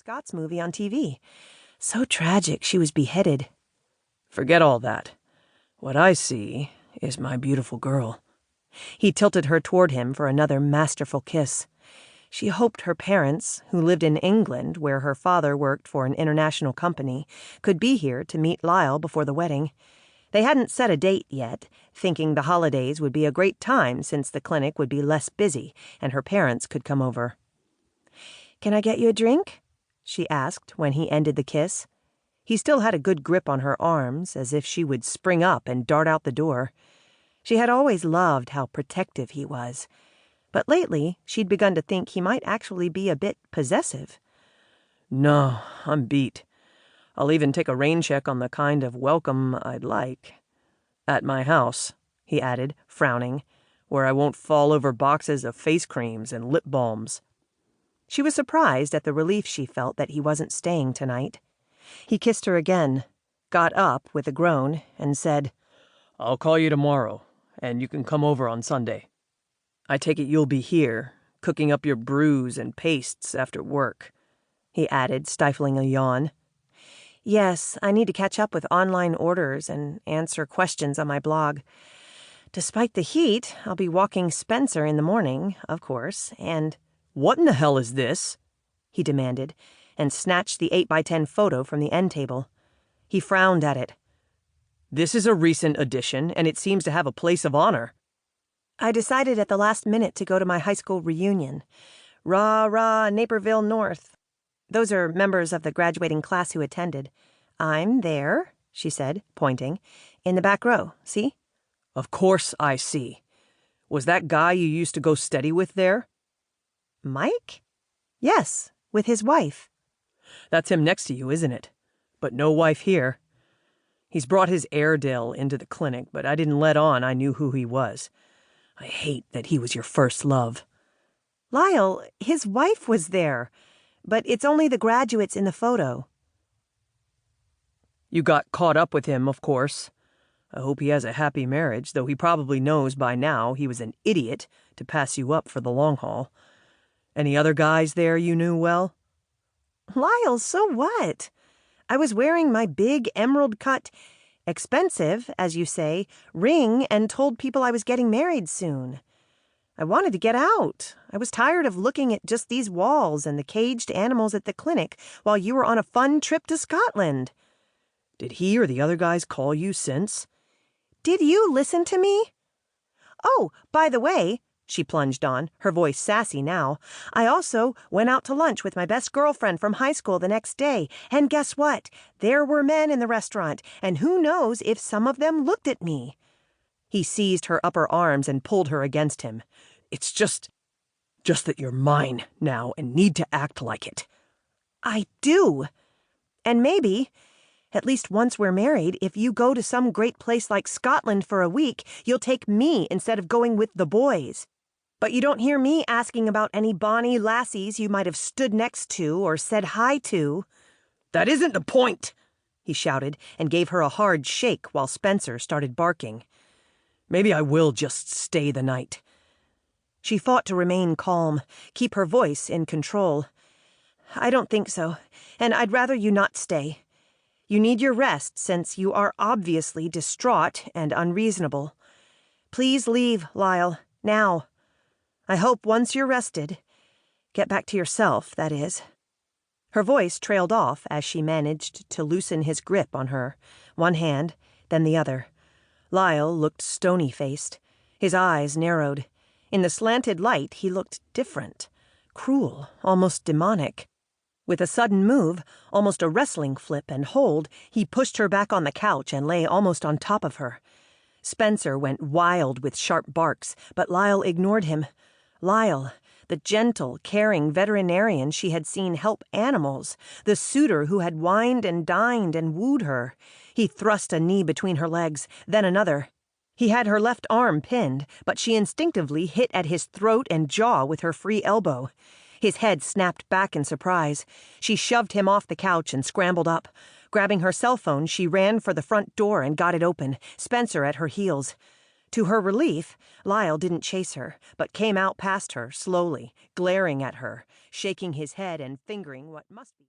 Scott's movie on TV. So tragic she was beheaded. Forget all that. What I see is my beautiful girl. He tilted her toward him for another masterful kiss. She hoped her parents, who lived in England where her father worked for an international company, could be here to meet Lyle before the wedding. They hadn't set a date yet, thinking the holidays would be a great time since the clinic would be less busy and her parents could come over. "Can I get you a drink?" she asked when he ended the kiss. He still had a good grip on her arms, as if she would spring up and dart out the door. She had always loved how protective he was, but lately she'd begun to think he might actually be a bit possessive. No, I'm beat. I'll even take a rain check on the kind of welcome I'd like. At my house, he added, frowning, where I won't fall over boxes of face creams and lip balms. She was surprised at the relief she felt that he wasn't staying tonight. He kissed her again, got up with a groan, and said, "I'll call you tomorrow, and you can come over on Sunday. I take it you'll be here, cooking up your brews and pastes after work," he added, stifling a yawn. "Yes, I need to catch up with online orders and answer questions on my blog. Despite the heat, I'll be walking Spencer in the morning, of course, and—" "What in the hell is this?" he demanded, and snatched the 8x10 photo from the end table. He frowned at it. "This is a recent addition, and it seems to have a place of honor." "I decided at the last minute to go to my high school reunion. Rah, rah, Naperville North. Those are members of the graduating class who attended. I'm there," she said, pointing, "in the back row, see?" "Of course I see. Was that guy you used to go steady with there?" "Mike?" "Yes, with his wife." "That's him next to you, isn't it? But no wife here. He's brought his Airedale into the clinic, but I didn't let on I knew who he was. I hate that he was your first love." "Lyle, his wife was there, but it's only the graduates in the photo." "You got caught up with him, of course. I hope he has a happy marriage, though he probably knows by now he was an idiot to pass you up for the long haul. Any other guys there you knew well?" "Lyle, so what? I was wearing my big emerald-cut, expensive, as you say, ring and told people I was getting married soon. I wanted to get out. I was tired of looking at just these walls and the caged animals at the clinic while you were on a fun trip to Scotland." "Did he or the other guys call you since?" "Did you listen to me? Oh, by the way," she plunged on, her voice sassy now, "I also went out to lunch with my best girlfriend from high school the next day, and guess what? There were men in the restaurant, and who knows if some of them looked at me." He seized her upper arms and pulled her against him. "It's just that you're mine now and need to act like it." "I do. And maybe, at least once we're married, if you go to some great place like Scotland for a week, you'll take me instead of going with the boys. But you don't hear me asking about any bonny lassies you might have stood next to or said hi to." "That isn't the point," he shouted, and gave her a hard shake while Spencer started barking. "Maybe I will just stay the night." She fought to remain calm, keep her voice in control. "I don't think so, and I'd rather you not stay. You need your rest since you are obviously distraught and unreasonable. Please leave, Lyle, now. I hope once you're rested, get back to yourself, that is." Her voice trailed off as she managed to loosen his grip on her, one hand, then the other. Lyle looked stony-faced. His eyes narrowed. In the slanted light, he looked different, cruel, almost demonic. With a sudden move, almost a wrestling flip and hold, he pushed her back on the couch and lay almost on top of her. Spencer went wild with sharp barks, but Lyle ignored him. Lyle, the gentle, caring veterinarian she had seen help animals, the suitor who had wined and dined and wooed her. He thrust a knee between her legs, then another. He had her left arm pinned, but she instinctively hit at his throat and jaw with her free elbow. His head snapped back in surprise. She shoved him off the couch and scrambled up. Grabbing her cell phone, she ran for the front door and got it open, Spencer at her heels. To her relief, Lyle didn't chase her, but came out past her, slowly, glaring at her, shaking his head and fingering what must be